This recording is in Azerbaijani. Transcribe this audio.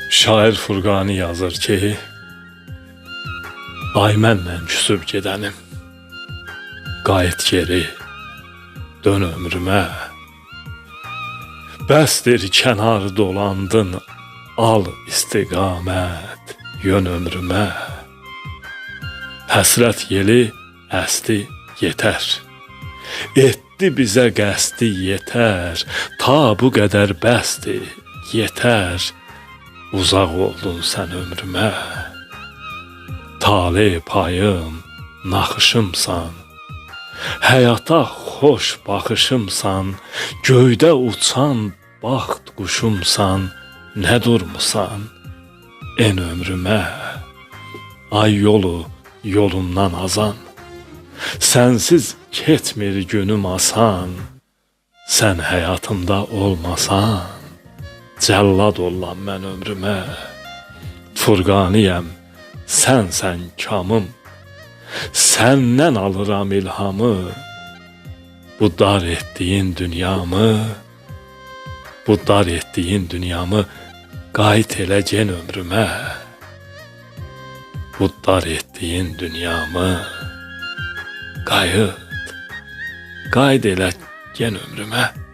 Şair Furqani yazır ki, ay mənlə küsüb gedənim, qayıt geri, dön ömrümə. Bəsdir kənar dolandın, al istiqamət, yön ömrümə. Həsrət yeli əsti yetər, etdi bizə qəsdi yetər, ta bu qədər bəsdi yetər, uzaq oldun sən ömrümə. Tale payım, naxışımsan, həyata xoş baxışımsan, göydə uçan baxt quşumsan, nə durmusan en ömrümə. Ay yolu yolumdan azan, sənsiz ketmir günüm asan, sən həyatımda olmasan, cəllad olan mən ömrümə. Furqaniyəm, sənsən kamım, səndən alıram ilhamı, bu dar etdiyin dünyamı, bu dar etdiyin dünyamı qayıt elə gen ömrümə. Bu dar etdiyin dünyamı qayıt elə gen ömrümə.